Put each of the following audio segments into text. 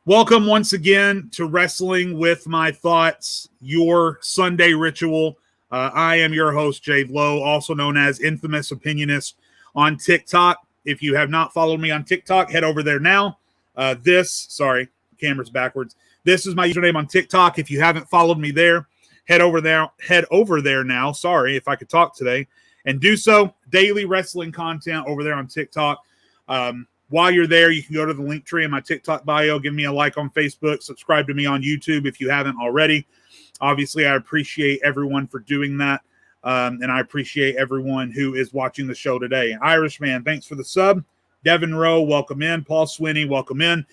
Welcome once again to Wrestling with My Thoughts, your Sunday ritual. I am your host, Jade Lowe, also known as Infamous Opinionist on TikTok. If you have not followed me on TikTok, head over there now. Camera's backwards. This is my username on TikTok. If you haven't followed me there, head over there now. Sorry, if I could talk today. And do so. Daily wrestling content over there on TikTok. While you're there, you can go to the link tree in my TikTok bio, give me a like on Facebook, subscribe to me on YouTube if you haven't already. Obviously, I appreciate everyone for doing that, and I appreciate everyone who is watching the show today. Irishman, thanks for the sub. Devin Rowe, welcome in. Paul Swinney, welcome in.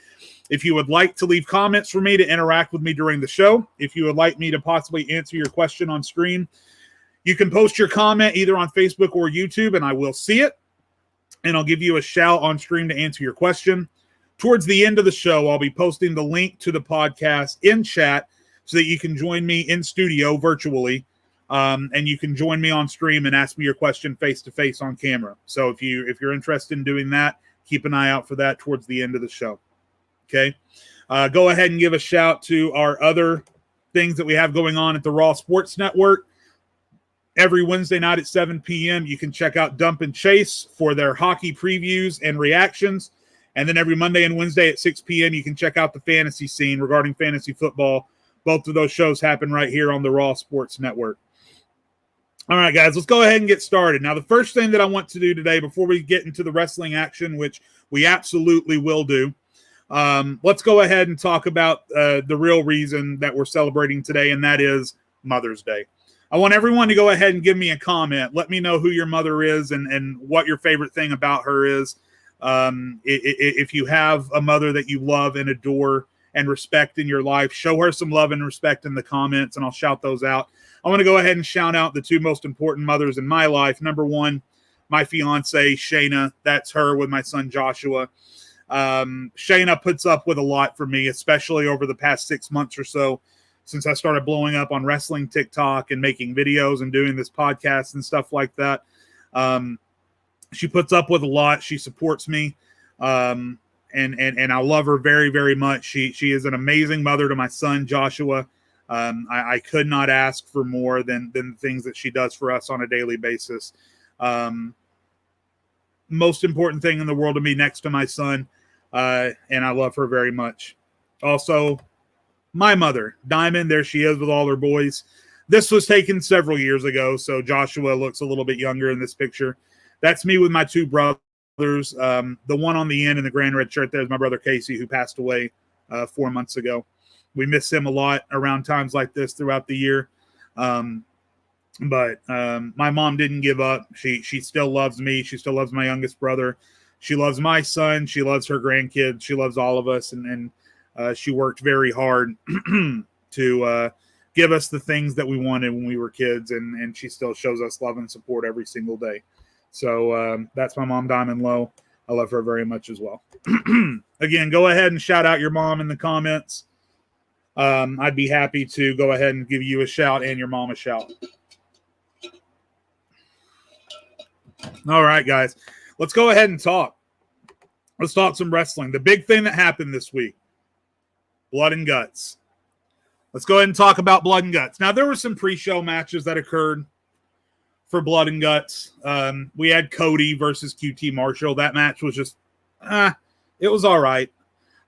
If you would like to leave comments for me to interact with me during the show, if you would like me to possibly answer your question on screen, you can post your comment either on Facebook or YouTube, and I will see it. And I'll give you a shout on stream to answer your question. Towards the end of the show, I'll be posting the link to the podcast in chat so that you can join me in studio virtually, and you can join me on stream and ask me your question face-to-face on camera. So if you're interested in doing that, keep an eye out for that towards the end of the show. Okay? Go ahead and give a shout to our other things that we have going on at the Raw Sports Network. Every Wednesday night at 7 p.m., you can check out Dump and Chase for their hockey previews and reactions. And then every Monday and Wednesday at 6 p.m., you can check out the fantasy scene regarding fantasy football. Both of those shows happen right here on the Raw Sports Network. All right, guys, let's go ahead and get started. Now, the first thing that I want to do today before we get into the wrestling action, which we absolutely will do, let's go ahead and talk about the real reason that we're celebrating today, and that is Mother's Day. I want everyone to go ahead and give me a comment. Let me know who your mother is and what your favorite thing about her is. If you have a mother that you love and adore and respect in your life, show her some love and respect in the comments, and I'll shout those out. I want to go ahead and shout out the two most important mothers in my life. Number one, my fiance, Shayna. That's her with my son, Joshua. Shayna puts up with a lot for me, especially over the past 6 months or so, since I started blowing up on wrestling TikTok and making videos and doing this podcast and stuff like that. She puts up with a lot. She supports me. And I love her very, very much. She is an amazing mother to my son, Joshua. I could not ask for more than the things that she does for us on a daily basis. Most important thing in the world to me next to my son. And I love her very much. Also, my mother, Diamond, there she is with all her boys. This was taken several years ago, so Joshua looks a little bit younger in this picture. That's me with my two brothers. The one on the end in the grand red shirt there is my brother Casey, who passed away 4 months ago. We miss him a lot around times like this throughout the year. But my mom didn't give up. She still loves me. She still loves my youngest brother. She loves my son. She loves her grandkids. She loves all of us, and she worked very hard to give us the things that we wanted when we were kids, and she still shows us love and support every single day. So that's my mom, Diamond Lowe. I love her very much as well. Again, go ahead and shout out your mom in the comments. I'd be happy to go ahead and give you a shout and your mom a shout. All right, guys. Let's go ahead and talk. Let's talk some wrestling. The big thing that happened this week. Blood and Guts. Let's go ahead and talk about Blood and Guts. Now, there were some pre-show matches that occurred for Blood and Guts. We had Cody versus QT Marshall. That match was just, it was all right.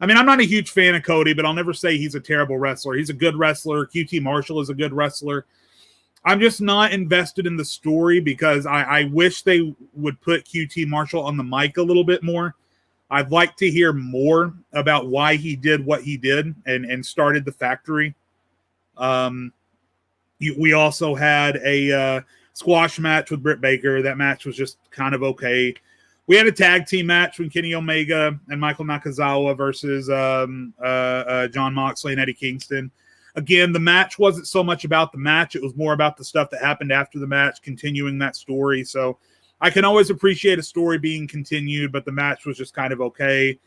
I mean, I'm not a huge fan of Cody, but I'll never say he's a terrible wrestler. He's a good wrestler. QT Marshall is a good wrestler. I'm just not invested in the story because I wish they would put QT Marshall on the mic a little bit more. I'd like to hear more about why he did what he did and started the factory. We also had a squash match with Britt Baker. That match was just kind of okay. We had a tag team match with Kenny Omega and Michael Nakazawa versus John Moxley and Eddie Kingston. Again, the match wasn't so much about the match. It was more about the stuff that happened after the match, continuing that story. So I can always appreciate a story being continued, but the match was just kind of okay.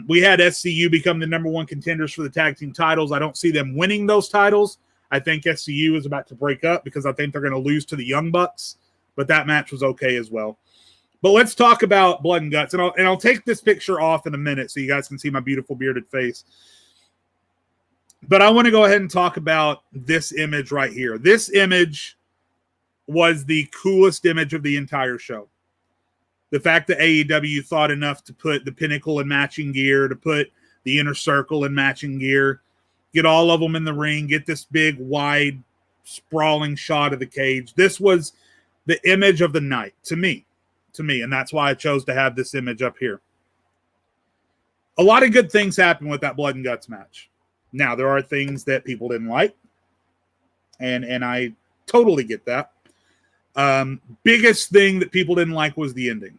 We had SCU become the number one contenders for the tag team titles. I don't see them winning those titles. I think SCU is about to break up because I think they're going to lose to the Young Bucks, but that match was okay as well. But let's talk about Blood and Guts. And I'll take this picture off in a minute so you guys can see my beautiful bearded face. But I want to go ahead and talk about this image right here. This image was the coolest image of the entire show. The fact that AEW thought enough to put the Pinnacle in matching gear, to put the Inner Circle in matching gear, get all of them in the ring, get this big, wide, sprawling shot of the cage. This was the image of the night to me. And that's why I chose to have this image up here. A lot of good things happened with that Blood and Guts match. Now, there are things that people didn't like, and I totally get that. Biggest thing that people didn't like was the ending.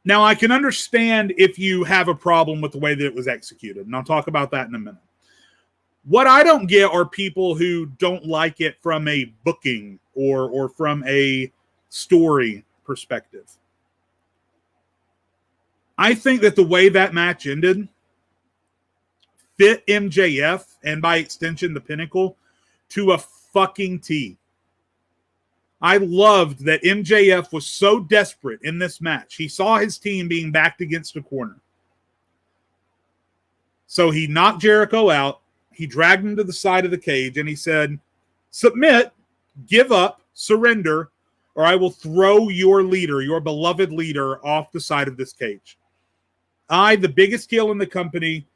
Now, I can understand if you have a problem with the way that it was executed, and I'll talk about that in a minute. What I don't get are people who don't like it from a booking or from a story perspective. I think that the way that match ended fit MJF, and by extension the Pinnacle, to a fucking T. I loved that MJF was so desperate in this match. He saw his team being backed against a corner. So he knocked Jericho out. He dragged him to the side of the cage, and he said, submit, give up, surrender, or I will throw your leader, your beloved leader, off the side of this cage. I, the biggest heel in the company,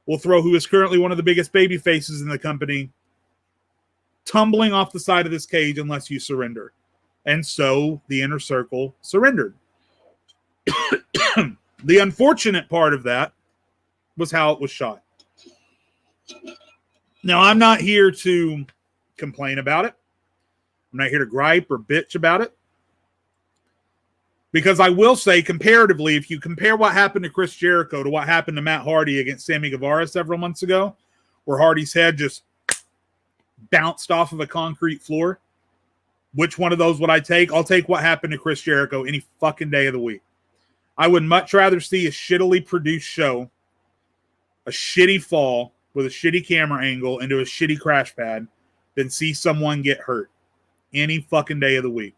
will throw who is currently one of the biggest baby faces in the company tumbling off the side of this cage unless you surrender. And so the Inner Circle surrendered. The unfortunate part of that was how it was shot. Now, I'm not here to complain about it. I'm not here to gripe or bitch about it. Because I will say, comparatively, if you compare what happened to Chris Jericho to what happened to Matt Hardy against Sammy Guevara several months ago, where Hardy's head just bounced off of a concrete floor, which one of those would I take? I'll take what happened to Chris Jericho any fucking day of the week. I would much rather see a shittily produced show, a shitty fall with a shitty camera angle into a shitty crash pad, than see someone get hurt any fucking day of the week.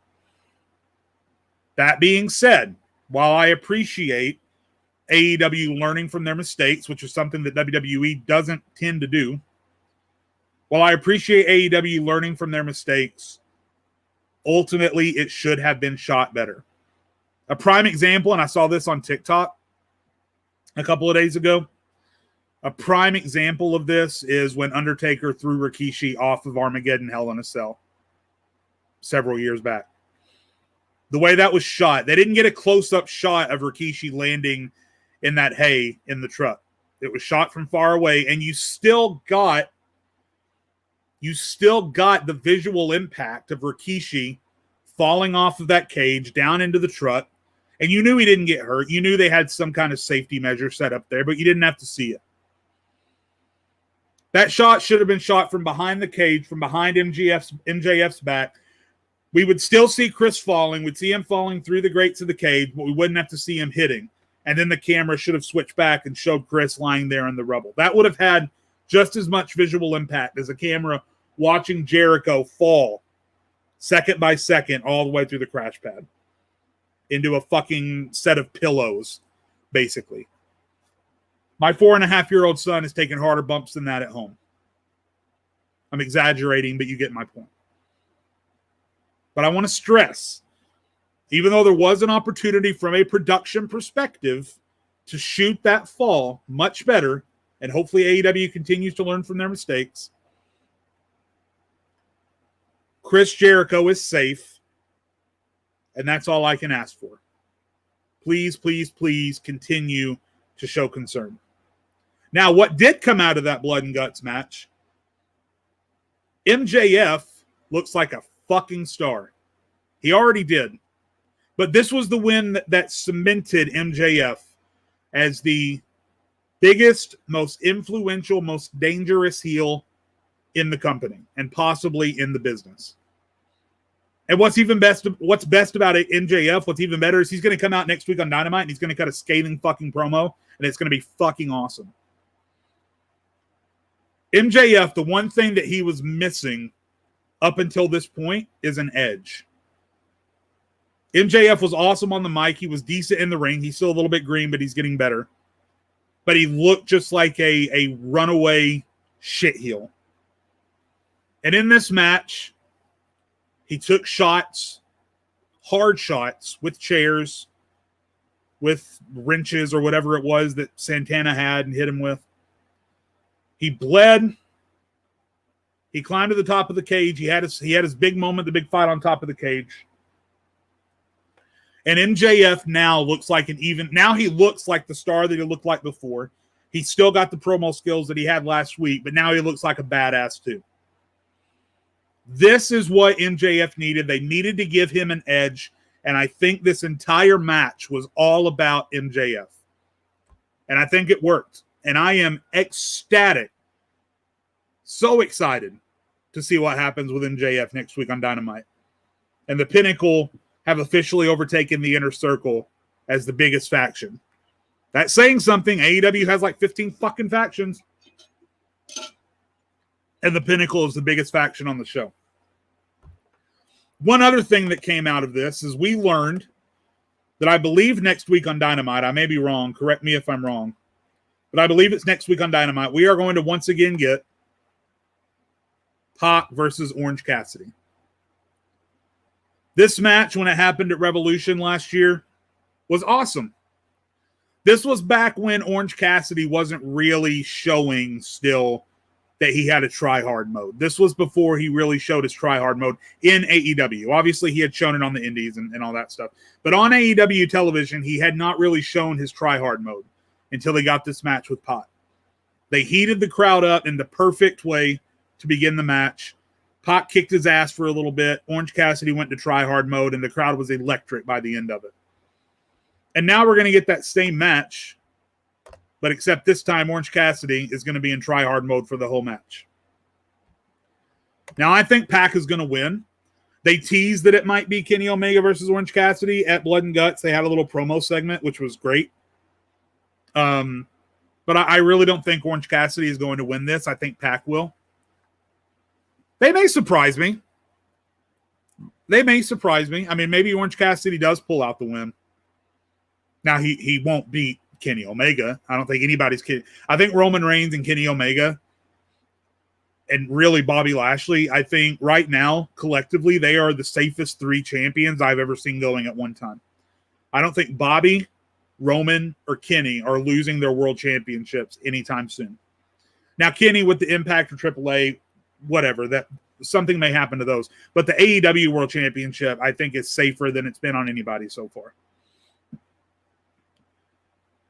That being said, while I appreciate AEW learning from their mistakes, which is something that WWE doesn't tend to do, while I appreciate AEW learning from their mistakes, ultimately it should have been shot better. A prime example, and I saw this on TikTok a couple of days ago, a prime example of this is when Undertaker threw Rikishi off of Armageddon Hell in a Cell several years back. The way that was shot, they didn't get a close-up shot of Rikishi landing in that hay in the truck. It was shot from far away, and you still got the visual impact of Rikishi falling off of that cage down into the truck, and you knew he didn't get hurt. You knew they had some kind of safety measure set up there, but you didn't have to see it. That shot should have been shot from behind the cage, from behind MJF's back. We would still see Chris falling. We'd see him falling through the grates of the cage, but we wouldn't have to see him hitting. And then the camera should have switched back and showed Chris lying there in the rubble. That would have had just as much visual impact as a camera watching Jericho fall second by second all the way through the crash pad into a fucking set of pillows, basically. My 4.5-year-old son is taking harder bumps than that at home. I'm exaggerating, but you get my point. But I want to stress, even though there was an opportunity from a production perspective to shoot that fall much better, and hopefully AEW continues to learn from their mistakes, Chris Jericho is safe, and that's all I can ask for. Please, please, please continue to show concern. Now, what did come out of that Blood and Guts match, MJF looks like a fucking star. He already did. But this was the win that cemented MJF as the biggest, most influential, most dangerous heel in the company and possibly in the business. And what's best about it, MJF, what's even better is he's going to come out next week on Dynamite and he's going to cut a scathing fucking promo, and it's going to be fucking awesome. MJF, the one thing that he was missing up until this point is an edge. MJF was awesome on the mic. He was decent in the ring. He's still a little bit green, but he's getting better. But he looked just like a runaway shit heel. And in this match, he took shots, hard shots, with chairs, with wrenches or whatever it was that Santana had and hit him with. He bled. He climbed to the top of the cage. He had his big moment, the big fight on top of the cage. And MJF now looks like now he looks like the star that he looked like before. He's still got the promo skills that he had last week, but now he looks like a badass too. This is what MJF needed. They needed to give him an edge, and I think this entire match was all about MJF. And I think it worked. And I am ecstatic, so excited to see what happens with MJF next week on Dynamite. And the Pinnacle have officially overtaken the Inner Circle as the biggest faction. That's saying something. AEW has like 15 fucking factions. And the Pinnacle is the biggest faction on the show. One other thing that came out of this is we learned that I believe next week on Dynamite, I may be wrong, correct me if I'm wrong, but I believe it's next week on Dynamite, we are going to once again get Pac versus Orange Cassidy. This match, when it happened at Revolution last year, was awesome. This was back when Orange Cassidy wasn't really showing still that he had a try-hard mode. This was before he really showed his try-hard mode in AEW. Obviously, he had shown it on the indies and all that stuff. But on AEW television, he had not really shown his try-hard mode until he got this match with Pac. They heated the crowd up in the perfect way to begin the match. Pac kicked his ass for a little bit. Orange Cassidy went to try-hard mode, and the crowd was electric by the end of it. And now we're going to get that same match, but except this time Orange Cassidy is going to be in try-hard mode for the whole match. Now, I think Pac is going to win. They teased that it might be Kenny Omega versus Orange Cassidy at Blood and Guts. They had a little promo segment, which was great. But I really don't think Orange Cassidy is going to win this. I think Pac will. They may surprise me. I mean, maybe Orange Cassidy does pull out the win. Now, he won't beat Kenny Omega. I don't think anybody's kidding. I think Roman Reigns and Kenny Omega and really Bobby Lashley, I think right now, collectively, they are the safest three champions I've ever seen going at one time. I don't think Bobby, Roman, or Kenny are losing their world championships anytime soon. Now, Kenny with the Impact or AAA, whatever, that something may happen to those. But the AEW World Championship, I think, is safer than it's been on anybody so far.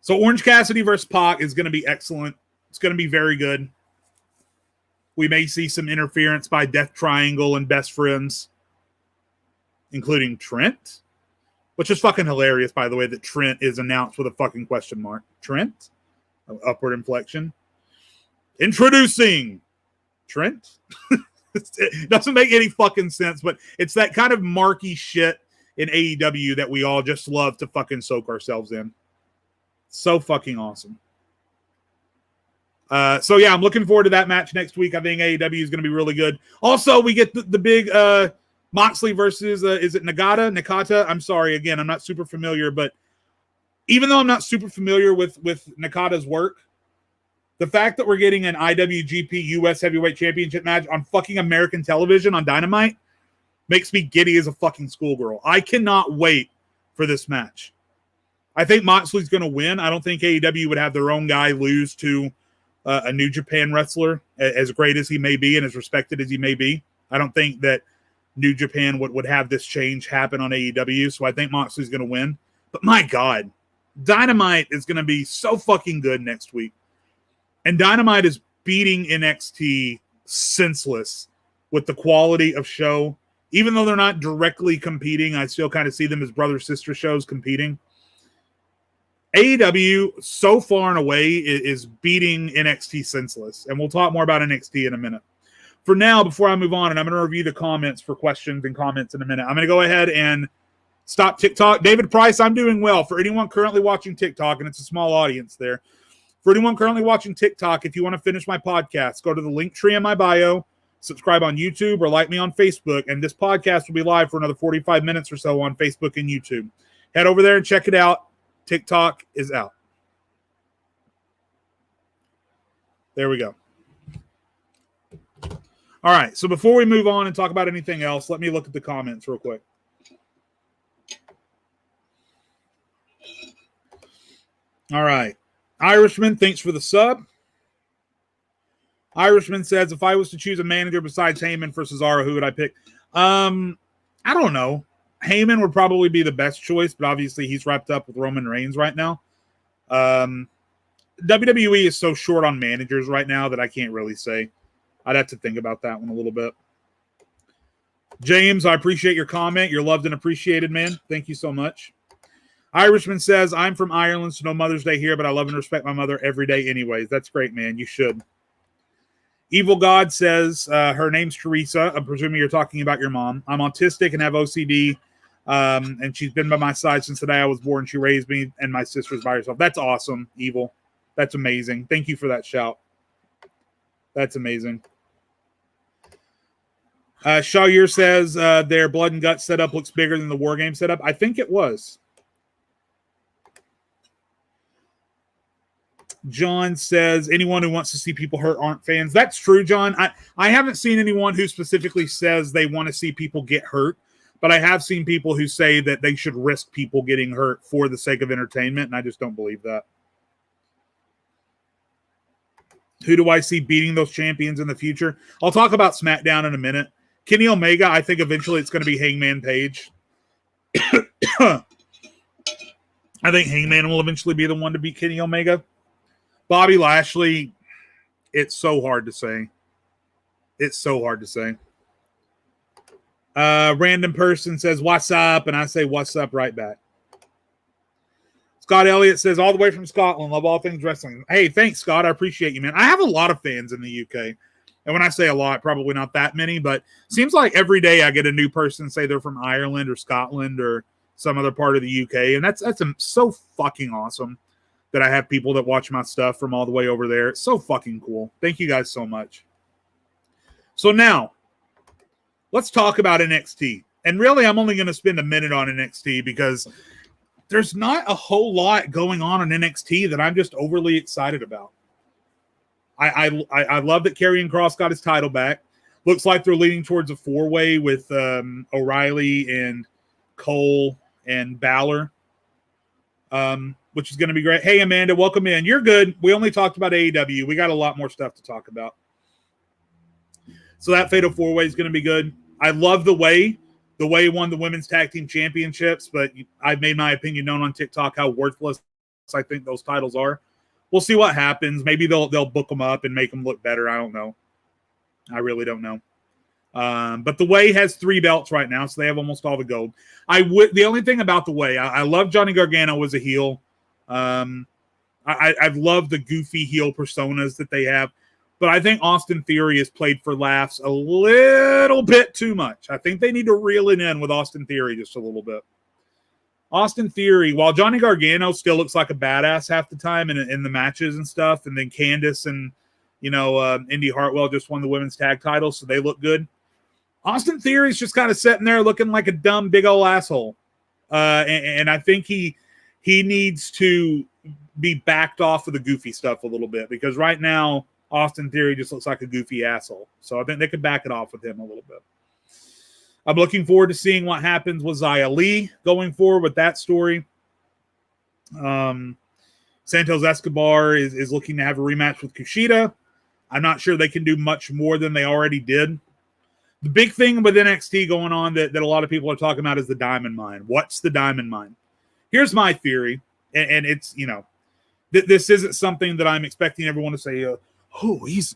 So Orange Cassidy versus Pac is going to be excellent. It's going to be very good. We may see some interference by Death Triangle and Best Friends, including Trent, which is fucking hilarious, by the way, that Trent is announced with a fucking question mark. Trent? Upward inflection. Introducing Trent. It doesn't make any fucking sense, but it's that kind of marky shit in AEW that we all just love to fucking soak ourselves in. So fucking awesome. So yeah, I'm looking forward to that match next week. I think AEW is going to be really good. Also, we get the big Moxley versus is it Nakata? I'm sorry, again, I'm not super familiar, but even though I'm not super familiar with Nakata's work, the fact that we're getting an IWGP US Heavyweight Championship match on fucking American television on Dynamite makes me giddy as a fucking schoolgirl. I cannot wait for this match. I think Moxley's going to win. I don't think AEW would have their own guy lose to a New Japan wrestler, as great as he may be and as respected as he may be. I don't think that New Japan would have this change happen on AEW, so I think Moxley's going to win. But my God, Dynamite is going to be so fucking good next week. And Dynamite is beating NXT senseless with the quality of show. Even though they're not directly competing, I still kind of see them as brother-sister shows competing. AEW, so far and away, is beating NXT senseless. And we'll talk more about NXT in a minute. For now, before I move on, and I'm going to review the comments for questions and comments in a minute, I'm going to go ahead and stop TikTok. David Price, I'm doing well. For anyone currently watching TikTok, and it's a small audience there, for anyone currently watching TikTok, if you want to finish my podcast, go to the link tree in my bio, subscribe on YouTube or like me on Facebook. And this podcast will be live for another 45 minutes or so on Facebook and YouTube. Head over there and check it out. TikTok is out. There we go. All right. So before we move on and talk about anything else, let me look at the comments real quick. All right. Irishman, thanks for the sub. Irishman says, if I was to choose a manager besides Heyman for Cesaro, who would I pick? I don't know. Heyman would probably be the best choice, but obviously he's wrapped up with Roman Reigns right now. WWE is so short on managers right now that I can't really say. I'd have to think about that one a little bit. James, I appreciate your comment. You're loved and appreciated, man. Thank you so much. Irishman says, I'm from Ireland, so no Mother's Day here, but I love and respect my mother every day anyways. That's great, man. You should. Evil God says, her name's Teresa. I'm presuming you're talking about your mom. I'm autistic and have OCD, and she's been by my side since the day I was born. She raised me, and my sister's by herself. That's awesome, Evil. That's amazing. Thank you for that shout. That's amazing. Shawyer says, their blood and guts setup looks bigger than the War Game setup. I think it was. John says, anyone who wants to see people hurt aren't fans. That's true, John. I haven't seen anyone who specifically says they want to see people get hurt, but I have seen people who say that they should risk people getting hurt for the sake of entertainment, and I just don't believe that. Who do I see beating those champions in the future? I'll talk about SmackDown in a minute. Kenny Omega, I think eventually it's going to be Hangman Page. I think Hangman will eventually be the one to beat Kenny Omega. Bobby Lashley, it's so hard to say. It's so hard to say. Random person says, what's up? And I say, what's up right back. Scott Elliott says, all the way from Scotland, love all things wrestling. Hey, thanks, Scott. I appreciate you, man. I have a lot of fans in the UK. And when I say a lot, probably not that many, but seems like every day I get a new person say they're from Ireland or Scotland or some other part of the UK. And that's so fucking awesome that I have people that watch my stuff from all the way over there. It's so fucking cool. Thank you guys so much. So now, let's talk about NXT. And really, I'm only going to spend a minute on NXT because there's not a whole lot going on NXT that I'm just overly excited about. I love that Karrion Kross got his title back. Looks like they're leaning towards a four-way with O'Reilly and Cole and Balor, which is going to be great. Hey, Amanda, welcome in. You're good. We only talked about AEW. We got a lot more stuff to talk about. So that Fatal 4-Way is going to be good. I love the way won the Women's Tag Team Championships, but I've made my opinion known on TikTok how worthless I think those titles are. We'll see what happens. Maybe they'll book them up and make them look better. I don't know. I really don't know. But the Way has 3 belts right now, so they have almost all the gold. The only thing about the Way, I love Johnny Gargano as a heel. I've loved the goofy heel personas that they have, but I think Austin Theory is played for laughs a little bit too much. I think they need to reel it in with Austin Theory just a little bit. Austin Theory, while Johnny Gargano still looks like a badass half the time in the matches and stuff, and then Candice and Indy Hartwell just won the women's tag titles, so they look good. Austin Theory's just kind of sitting there looking like a dumb big old asshole, and I think he needs to be backed off of the goofy stuff a little bit, because right now Austin Theory just looks like a goofy asshole. So I think they could back it off with him a little bit. I'm looking forward to seeing what happens with Xia Li going forward with that story. Santos Escobar is looking to have a rematch with Kushida. I'm not sure they can do much more than they already did. The big thing with NXT going on that a lot of people are talking about is the Diamond Mine. What's the Diamond Mine? Here's my theory, and it's, this isn't something that I'm expecting everyone to say, oh, he's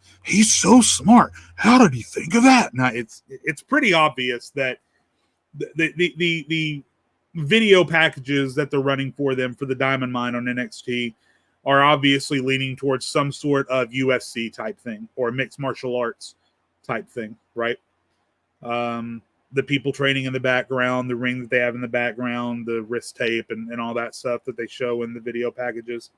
so smart. How did he think of that? Now, it's pretty obvious that the video packages that they're running for them for the Diamond Mine on NXT are obviously leaning towards some sort of UFC type thing or mixed martial arts type thing, right? The people training in the background, the ring that they have in the background, the wrist tape and all that stuff that they show in the video packages.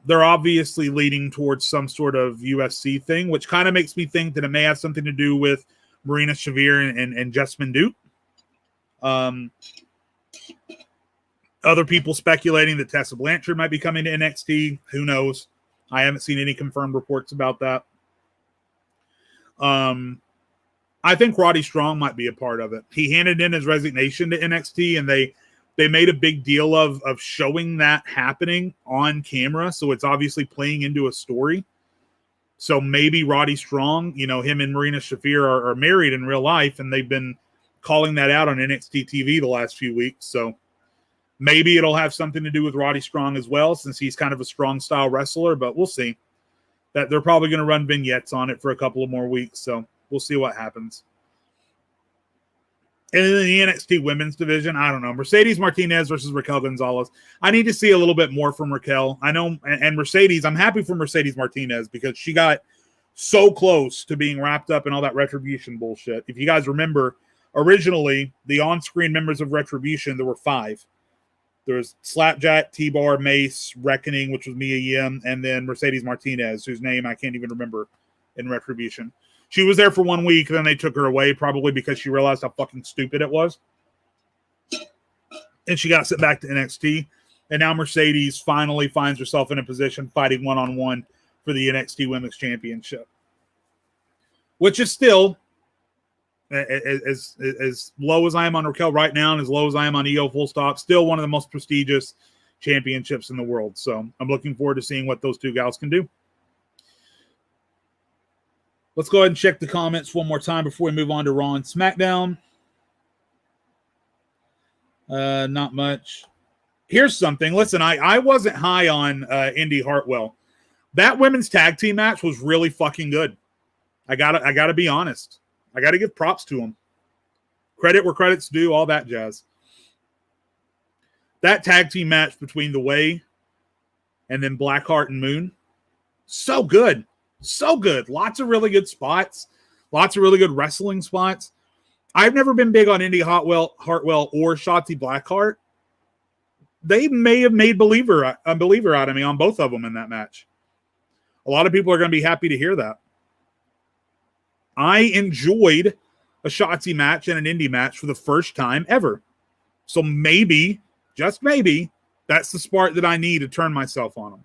They're obviously leading towards some sort of UFC thing, which kind of makes me think that it may have something to do with Marina Shafir and Jessamine Duke. Other people speculating that Tessa Blanchard might be coming to NXT. Who knows? I haven't seen any confirmed reports about that. I think Roddy Strong might be a part of it. He handed in his resignation to NXT, and they made a big deal of showing that happening on camera. So it's obviously playing into a story. So maybe Roddy Strong, him and Marina Shafir are married in real life, and they've been calling that out on NXT TV the last few weeks. So maybe it'll have something to do with Roddy Strong as well, since he's kind of a strong style wrestler, but we'll see. That they're probably going to run vignettes on it for a couple of more weeks. So we'll see what happens. And in the NXT women's division, I don't know. Mercedes Martinez versus Raquel Gonzalez. I need to see a little bit more from Raquel. I know, and Mercedes, I'm happy for Mercedes Martinez because she got so close to being wrapped up in all that Retribution bullshit. If you guys remember, originally, the on-screen members of Retribution, there were 5. There was Slapjack, T-Bar, Mace, Reckoning, which was Mia Yim, and then Mercedes Martinez, whose name I can't even remember in Retribution. She was there for 1 week, then they took her away, probably because she realized how fucking stupid it was. And she got sent back to NXT. And now Mercedes finally finds herself in a position fighting one-on-one for the NXT Women's Championship. Which is still, as low as I am on Raquel right now and as low as I am on EO full stop, still one of the most prestigious championships in the world. So I'm looking forward to seeing what those two gals can do. Let's go ahead and check the comments one more time before we move on to Raw and SmackDown. Not much. Here's something. Listen, I wasn't high on Indy Hartwell. That women's tag team match was really fucking good. I gotta be honest. I gotta give props to them. Credit where credit's due, all that jazz. That tag team match between The Way and then Blackheart and Moon, so good. So good. Lots of really good spots. Lots of really good wrestling spots. I've never been big on Indy Hartwell or Shotzi Blackheart. They may have made a believer out of me on both of them in that match. A lot of people are going to be happy to hear that. I enjoyed a Shotzi match and an Indy match for the first time ever. So maybe, just maybe, that's the spark that I need to turn myself on them.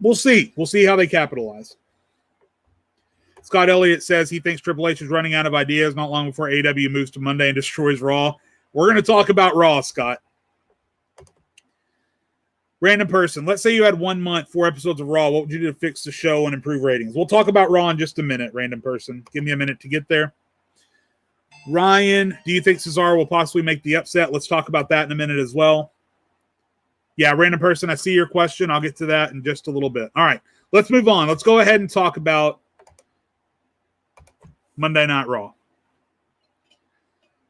We'll see. We'll see how they capitalize. Scott Elliott says he thinks Triple H is running out of ideas not long before AEW moves to Monday and destroys Raw. We're going to talk about Raw, Scott. Random person. Let's say you had 1 month, 4 episodes of Raw. What would you do to fix the show and improve ratings? We'll talk about Raw in just a minute, random person. Give me a minute to get there. Ryan, do you think Cesaro will possibly make the upset? Let's talk about that in a minute as well. Yeah, random person, I see your question. I'll get to that in just a little bit. All right, let's move on. Let's go ahead and talk about Monday Night Raw.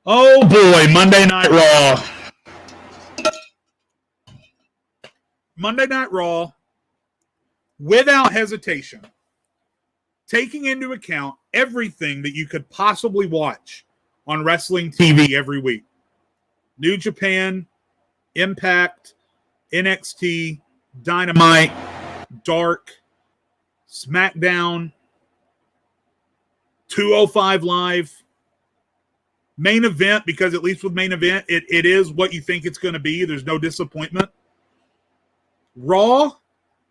Oh, boy, Monday Night Raw. Monday Night Raw, without hesitation, taking into account everything that you could possibly watch on wrestling TV every week. New Japan, Impact, NXT, Dynamite, Dark, SmackDown, 205 Live, Main Event, because at least with Main Event, it is what you think it's going to be. There's no disappointment. Raw,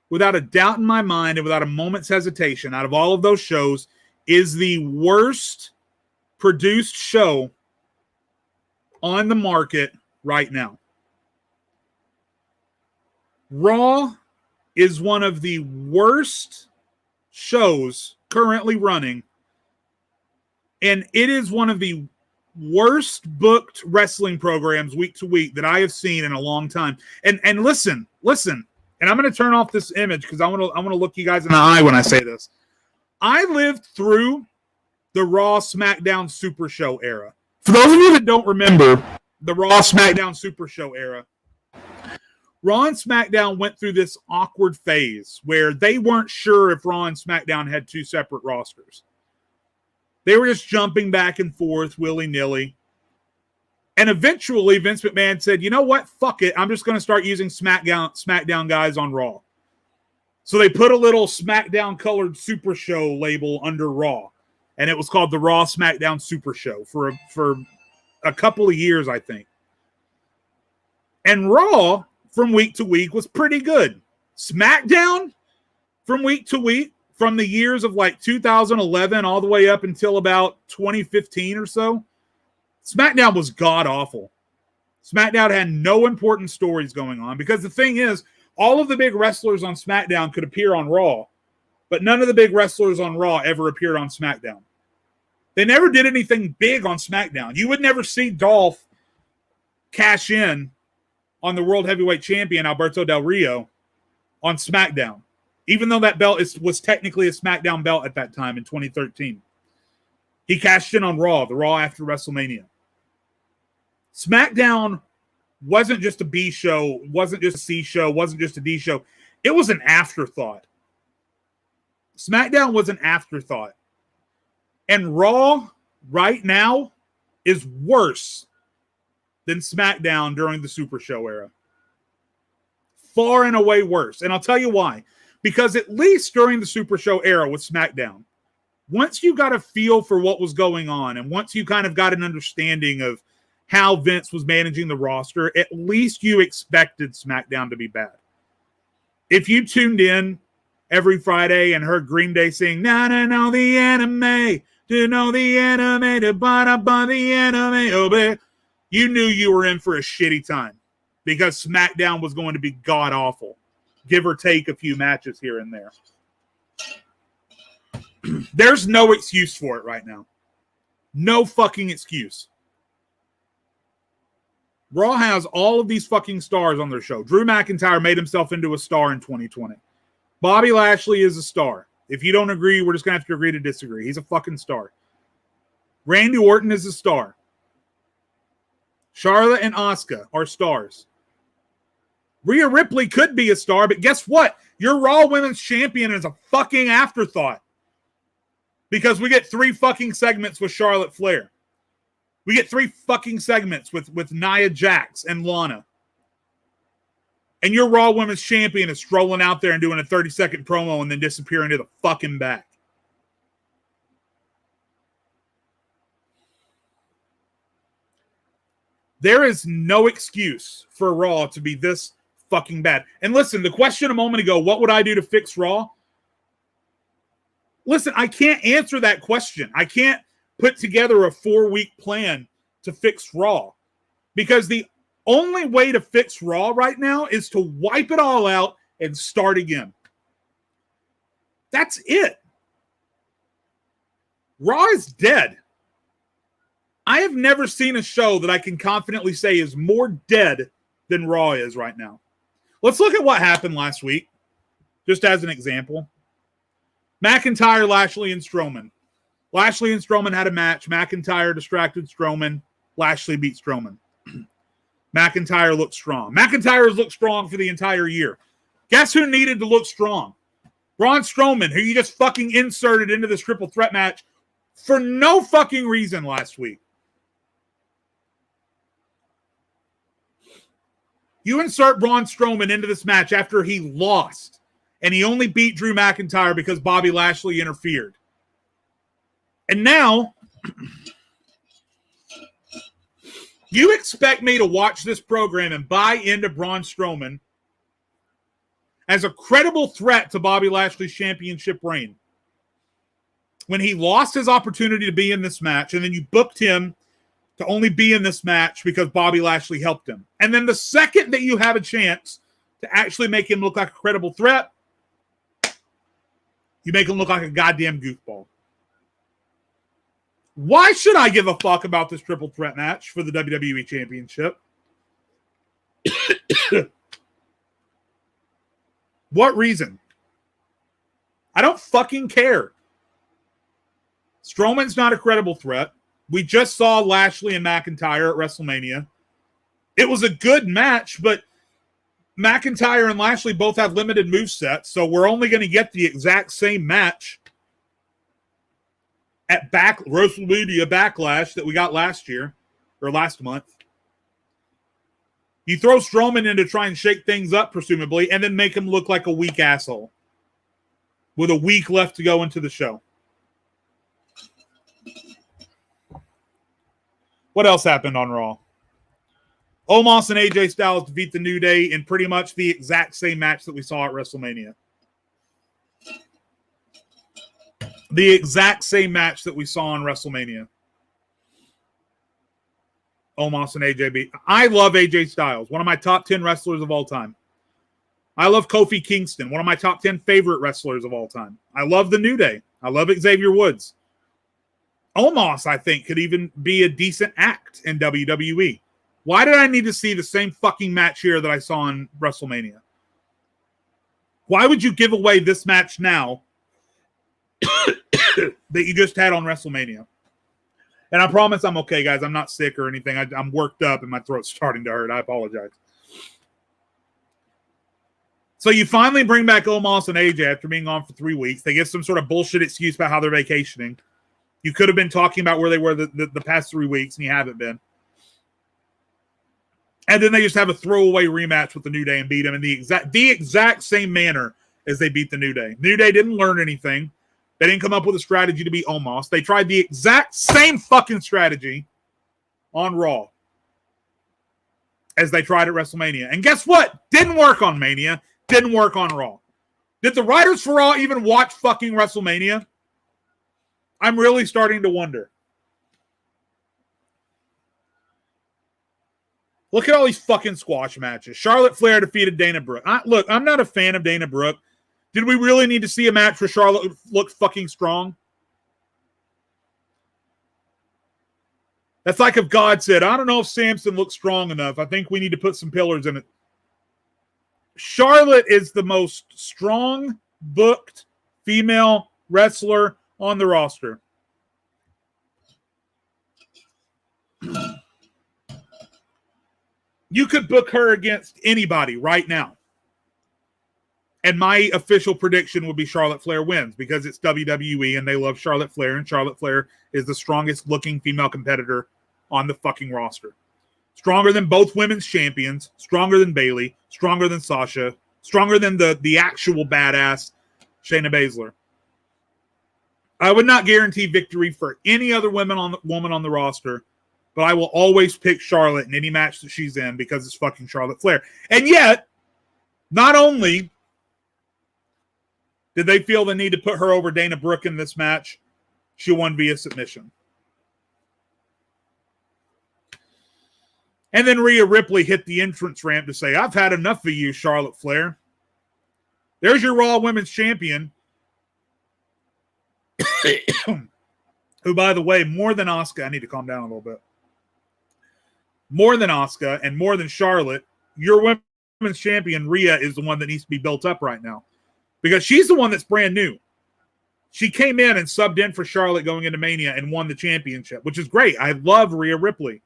without a doubt in my mind and without a moment's hesitation, out of all of those shows, is the worst produced show on the market right now. Raw is one of the worst shows currently running, and it is one of the worst booked wrestling programs week to week that I have seen in a long time. And listen, and I'm going to turn off this image because I want to look you guys in the eye when I say this. I lived through the Raw SmackDown Super Show era. For those of you that don't remember the Raw SmackDown Super Show era, Raw and SmackDown went through this awkward phase where they weren't sure if Raw and SmackDown had 2 separate rosters. They were just jumping back and forth willy-nilly. And eventually Vince McMahon said, you know what? Fuck it. I'm just going to start using SmackDown guys on Raw. So they put a little SmackDown colored Super Show label under Raw. And it was called the Raw SmackDown Super Show for a couple of years, I think. And Raw from week to week was pretty good. SmackDown from week to week, from the years of like 2011 all the way up until about 2015 or so, SmackDown was god-awful. SmackDown had no important stories going on because the thing is, all of the big wrestlers on SmackDown could appear on Raw, but none of the big wrestlers on Raw ever appeared on SmackDown. They never did anything big on SmackDown. You would never see Dolph cash in on the World Heavyweight Champion, Alberto Del Rio, on SmackDown, even though that belt was technically a SmackDown belt at that time in 2013. He cashed in on Raw, the Raw after WrestleMania. SmackDown wasn't just a B show, wasn't just a C show, wasn't just a D show. It was an afterthought. SmackDown was an afterthought. And Raw right now is worse than SmackDown during the Super Show era. Far and away worse. And I'll tell you why. Because at least during the Super Show era with SmackDown, once you got a feel for what was going on and once you kind of got an understanding of how Vince was managing the roster, at least you expected SmackDown to be bad. If you tuned in every Friday and heard Green Day sing, "Na na na the enemy, to know the enemy, to ba the enemy," oh, you knew you were in for a shitty time because SmackDown was going to be god-awful, give or take a few matches here and there. There's no excuse for it right now. No fucking excuse. Raw has all of these fucking stars on their show. Drew McIntyre made himself into a star in 2020. Bobby Lashley is a star. If you don't agree, we're just going to have to agree to disagree. He's a fucking star. Randy Orton is a star. Charlotte and Asuka are stars. Rhea Ripley could be a star, but guess what? Your Raw Women's Champion is a fucking afterthought. Because we get 3 fucking segments with Charlotte Flair. We get 3 fucking segments with Nia Jax and Lana. And your Raw Women's Champion is strolling out there and doing a 30-second promo and then disappearing to the fucking back. There is no excuse for Raw to be this fucking bad. And listen, the question a moment ago, what would I do to fix Raw? Listen, I can't answer that question. I can't put together a 4-week plan to fix Raw. Because the only way to fix Raw right now is to wipe it all out and start again. That's it. Raw is dead. I have never seen a show that I can confidently say is more dead than Raw is right now. Let's look at what happened last week, just as an example. McIntyre, Lashley, and Strowman. Lashley and Strowman had a match. McIntyre distracted Strowman. Lashley beat Strowman. McIntyre looked strong. McIntyre has looked strong for the entire year. Guess who needed to look strong? Braun Strowman, who you just fucking inserted into this triple threat match for no fucking reason last week. You insert Braun Strowman into this match after he lost, and he only beat Drew McIntyre because Bobby Lashley interfered. And now, you expect me to watch this program and buy into Braun Strowman as a credible threat to Bobby Lashley's championship reign when he lost his opportunity to be in this match, and then you booked him to only be in this match because Bobby Lashley helped him. And then the second that you have a chance to actually make him look like a credible threat, you make him look like a goddamn goofball. Why should I give a fuck about this triple threat match for the WWE Championship? What reason? I don't fucking care. Strowman's not a credible threat. We just saw Lashley and McIntyre at WrestleMania. It was a good match, but McIntyre and Lashley both have limited movesets, so we're only going to get the exact same match at WrestleMania Backlash that we got last year, or last month. You throw Strowman in to try and shake things up, presumably, and then make him look like a weak asshole with a week left to go into the show. What else happened on Raw? Omos and AJ Styles defeat the New Day in pretty much the exact same match that we saw at WrestleMania. The exact same match that we saw on WrestleMania. Omos and AJ beat. I love AJ Styles, one of my top 10 wrestlers of all time. I love Kofi Kingston, one of my top 10 favorite wrestlers of all time. I love the New Day. I love Xavier Woods. Omos, I think, could even be a decent act in WWE. Why did I need to see the same fucking match here that I saw in WrestleMania? Why would you give away this match now that you just had on WrestleMania? And I promise I'm okay, guys. I'm not sick or anything. I'm worked up and my throat's starting to hurt. I apologize. So you finally bring back Omos and AJ after being gone for 3 weeks. They give some sort of bullshit excuse about how they're vacationing. You could have been talking about where they were the past 3 weeks, and you haven't been. And then they just have a throwaway rematch with the New Day and beat them in the exact same manner as they beat the New Day. New Day didn't learn anything. They didn't come up with a strategy to beat Omos. They tried the exact same fucking strategy on Raw as they tried at WrestleMania. And guess what? Didn't work on Mania. Didn't work on Raw. Did the writers for Raw even watch fucking WrestleMania? I'm really starting to wonder. Look at all these fucking squash matches. Charlotte Flair defeated Dana Brooke. Look, I'm not a fan of Dana Brooke. Did we really need to see a match where Charlotte looked fucking strong? That's like if God said, I don't know if Samson looks strong enough. I think we need to put some pillars in it. Charlotte is the most strong booked female wrestler on the roster. You could book her against anybody right now. And my official prediction would be Charlotte Flair wins because it's WWE and they love Charlotte Flair, and Charlotte Flair is the strongest looking female competitor on the fucking roster. Stronger than both women's champions, stronger than Bayley, stronger than Sasha, stronger than the actual badass Shayna Baszler. I would not guarantee victory for any other woman on the roster, but I will always pick Charlotte in any match that she's in because it's fucking Charlotte Flair. And yet, not only did they feel the need to put her over Dana Brooke in this match, she won via submission. And then Rhea Ripley hit the entrance ramp to say, I've had enough of you, Charlotte Flair. There's your Raw Women's Champion, who, by the way, more than Asuka, I need to calm down a little bit. More than Asuka and more than Charlotte, your Women's Champion, Rhea, is the one that needs to be built up right now. Because she's the one that's brand new. She came in and subbed in for Charlotte going into Mania and won the championship, which is great. I love Rhea Ripley.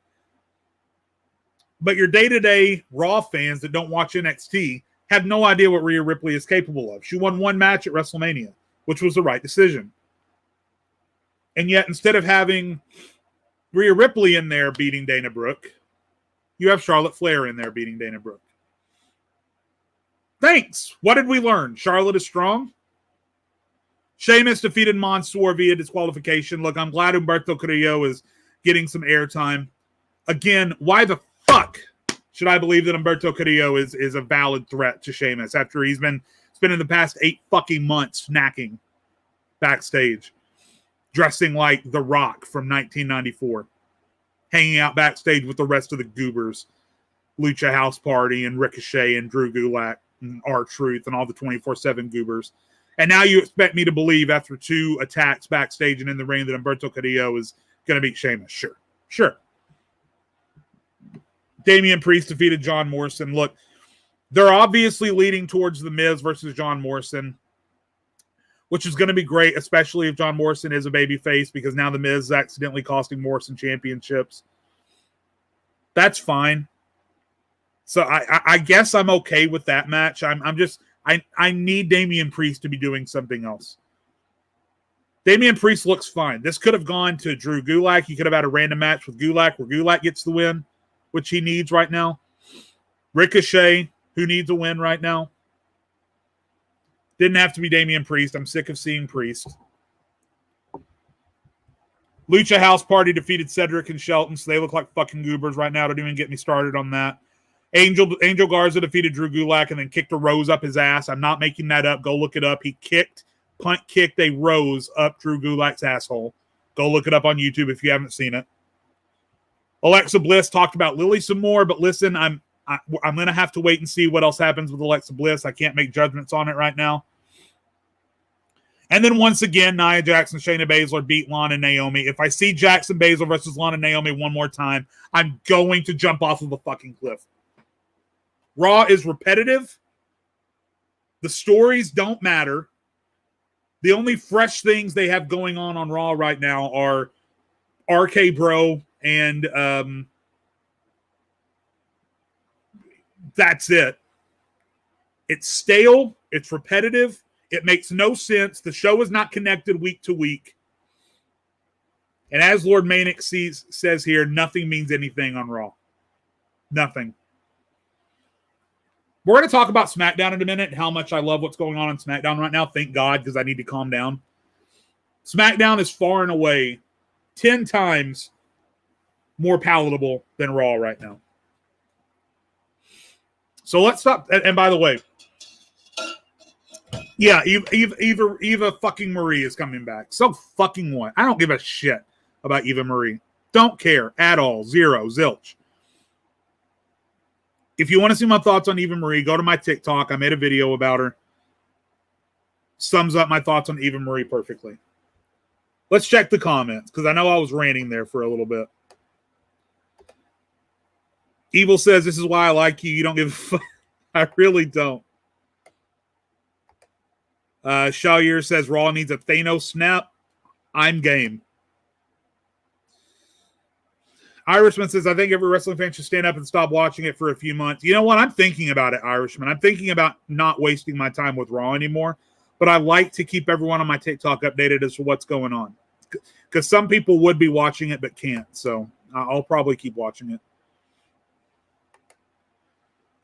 But your day-to-day Raw fans that don't watch NXT have no idea what Rhea Ripley is capable of. She won one match at WrestleMania, which was the right decision. And yet, instead of having Rhea Ripley in there beating Dana Brooke, you have Charlotte Flair in there beating Dana Brooke. Thanks. What did we learn? Charlotte is strong. Sheamus defeated Mansoor via disqualification. Look, I'm glad Humberto Carrillo is getting some airtime. Again, why the fuck should I believe that Humberto Carrillo is a valid threat to Sheamus after he's been spending the past 8 fucking months snacking backstage, dressing like The Rock from 1994, hanging out backstage with the rest of the goobers, Lucha House Party and Ricochet and Drew Gulak and R-Truth and all the 24/7 goobers. And now you expect me to believe after 2 attacks backstage and in the ring that Humberto Carrillo is going to beat Sheamus. Sure. Damian Priest defeated John Morrison. Look, they're obviously leading towards The Miz versus John Morrison, which is going to be great, especially if John Morrison is a babyface, because now The Miz is accidentally costing Morrison championships. That's fine. So I guess I'm okay with that match. I need Damian Priest to be doing something else. Damian Priest looks fine. This could have gone to Drew Gulak. He could have had a random match with Gulak where Gulak gets the win, which he needs right now. Ricochet, who needs a win right now. Didn't have to be Damian Priest. I'm sick of seeing Priest. Lucha House Party defeated Cedric and Shelton, so they look like fucking goobers right now. Don't even get me started on that. Angel Garza defeated Drew Gulak and then kicked a rose up his ass. I'm not making that up. Go look it up. He punt kicked a rose up Drew Gulak's asshole. Go look it up on YouTube if you haven't seen it. Alexa Bliss talked about Lily some more, but listen, I'm going to have to wait and see what else happens with Alexa Bliss. I can't make judgments on it right now. And then once again, Nia Jax and Shayna Baszler beat Lana and Naomi. If I see Jackson Baszler versus Lana and Naomi one more time, I'm going to jump off of a fucking cliff. Raw is repetitive. The stories don't matter. The only fresh things they have going on Raw right now are RK Bro and that's it. It's stale. It's repetitive. It makes no sense. The show is not connected week to week. And as Lord Manic says here, nothing means anything on Raw. Nothing. We're going to talk about SmackDown in a minute and how much I love what's going on SmackDown right now. Thank God, because I need to calm down. SmackDown is far and away 10 times more palatable than Raw right now. So let's stop. And by the way, yeah, Eva fucking Marie is coming back. So fucking what? I don't give a shit about Eva Marie. Don't care at all. Zero. Zilch. If you want to see my thoughts on Eva Marie, go to my TikTok. I made a video about her. Sums up my thoughts on Eva Marie perfectly. Let's check the comments, because I know I was ranting there for a little bit. Evil says, this is why I like you. You don't give a fuck. I really don't. Shawyer says, Raw needs a Thanos snap. I'm game. Irishman says, I think every wrestling fan should stand up and stop watching it for a few months. You know what? I'm thinking about it, Irishman. I'm thinking about not wasting my time with Raw anymore. But I like to keep everyone on my TikTok updated as to what's going on. Because some people would be watching it but can't. So I'll probably keep watching it.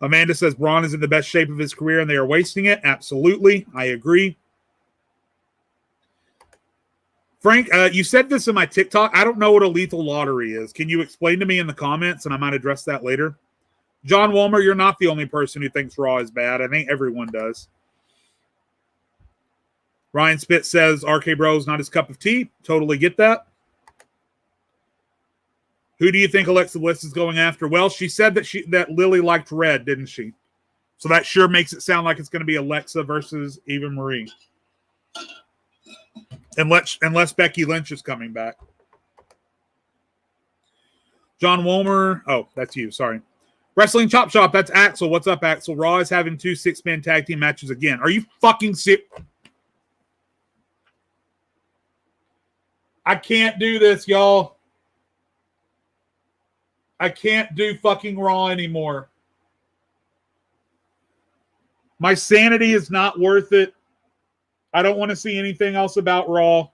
Amanda says Braun is in the best shape of his career and they are wasting it. Absolutely. I agree. Frank, you said this in my TikTok. I don't know what a lethal lottery is. Can you explain to me in the comments and I might address that later? John Walmer, you're not the only person who thinks Raw is bad. I think everyone does. Ryan Spitz says RK Bro is not his cup of tea. Totally get that. Who do you think Alexa Bliss is going after? Well, she said that Lily liked red, didn't she? So that sure makes it sound like it's going to be Alexa versus Eva Marie. Unless Becky Lynch is coming back. John Wolmer. Oh, that's you. Sorry. Wrestling Chop Shop. That's Axel. What's up, Axel? Raw is having 2 6-man tag team matches again. Are you fucking serious? I can't do this, y'all. I can't do fucking Raw anymore. My sanity is not worth it. I don't want to see anything else about Raw.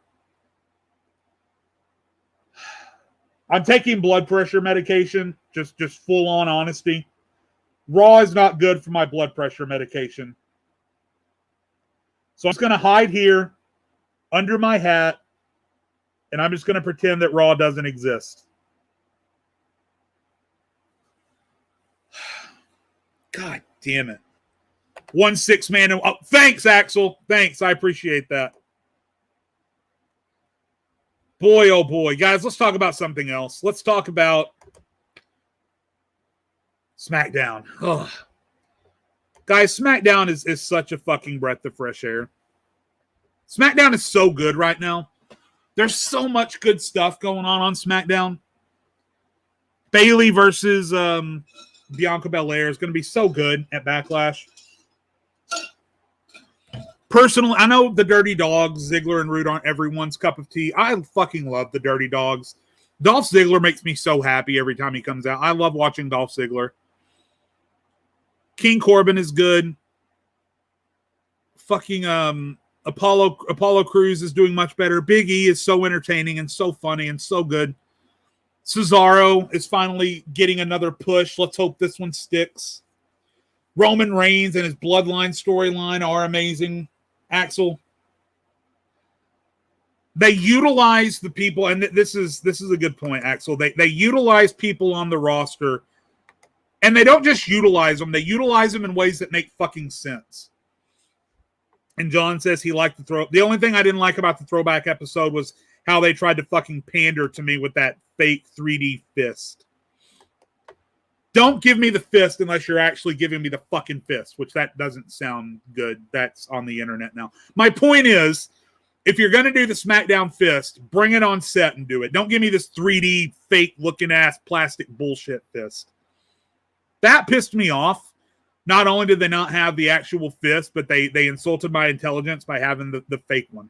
I'm taking blood pressure medication, just full on honesty. Raw is not good for my blood pressure medication. So I'm just going to hide here under my hat, and I'm just going to pretend that Raw doesn't exist. God damn it. 1 6-man. Oh, thanks, Axel. Thanks. I appreciate that. Boy, oh boy. Guys, let's talk about something else. Let's talk about SmackDown. Ugh. Guys, SmackDown is such a fucking breath of fresh air. SmackDown is so good right now. There's so much good stuff going on SmackDown. Bayley versus Bianca Belair is going to be so good at Backlash. Personally, I know the Dirty Dogs, Ziggler and Roode, aren't everyone's cup of tea. I fucking love the Dirty Dogs. Dolph Ziggler makes me so happy every time he comes out. I love watching Dolph Ziggler. King Corbin is good. Fucking Apollo Crews is doing much better. Big E is so entertaining and so funny and so good. Cesaro is finally getting another push. Let's hope this one sticks. Roman Reigns and his bloodline storyline are amazing. Axel, they utilize the people, and this is a good point, Axel. They utilize people on the roster, and they don't just utilize them; they utilize them in ways that make fucking sense. And John says he liked the throw. The only thing I didn't like about the throwback episode was how they tried to fucking pander to me with that fake 3D fist. Don't give me the fist unless you're actually giving me the fucking fist, which that doesn't sound good. That's on the internet now. My point is, if you're going to do the SmackDown fist, bring it on set and do it. Don't give me this 3D fake looking ass plastic bullshit fist. That pissed me off. Not only did they not have the actual fist, but they insulted my intelligence by having the fake one.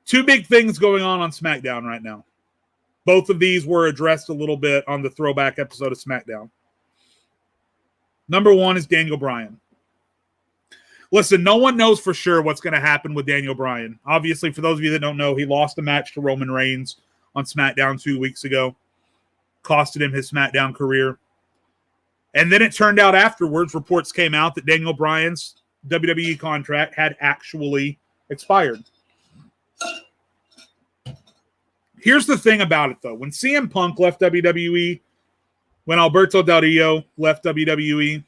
Two big things going on SmackDown right now. Both of these were addressed a little bit on the throwback episode of SmackDown. Number one is Daniel Bryan. Listen, no one knows for sure what's going to happen with Daniel Bryan. Obviously, for those of you that don't know, he lost a match to Roman Reigns on SmackDown 2 weeks ago. Costed him his SmackDown career. And then it turned out afterwards, reports came out that Daniel Bryan's WWE contract had actually expired. Here's the thing about it, though. When CM Punk left WWE, when Alberto Del Rio left WWE,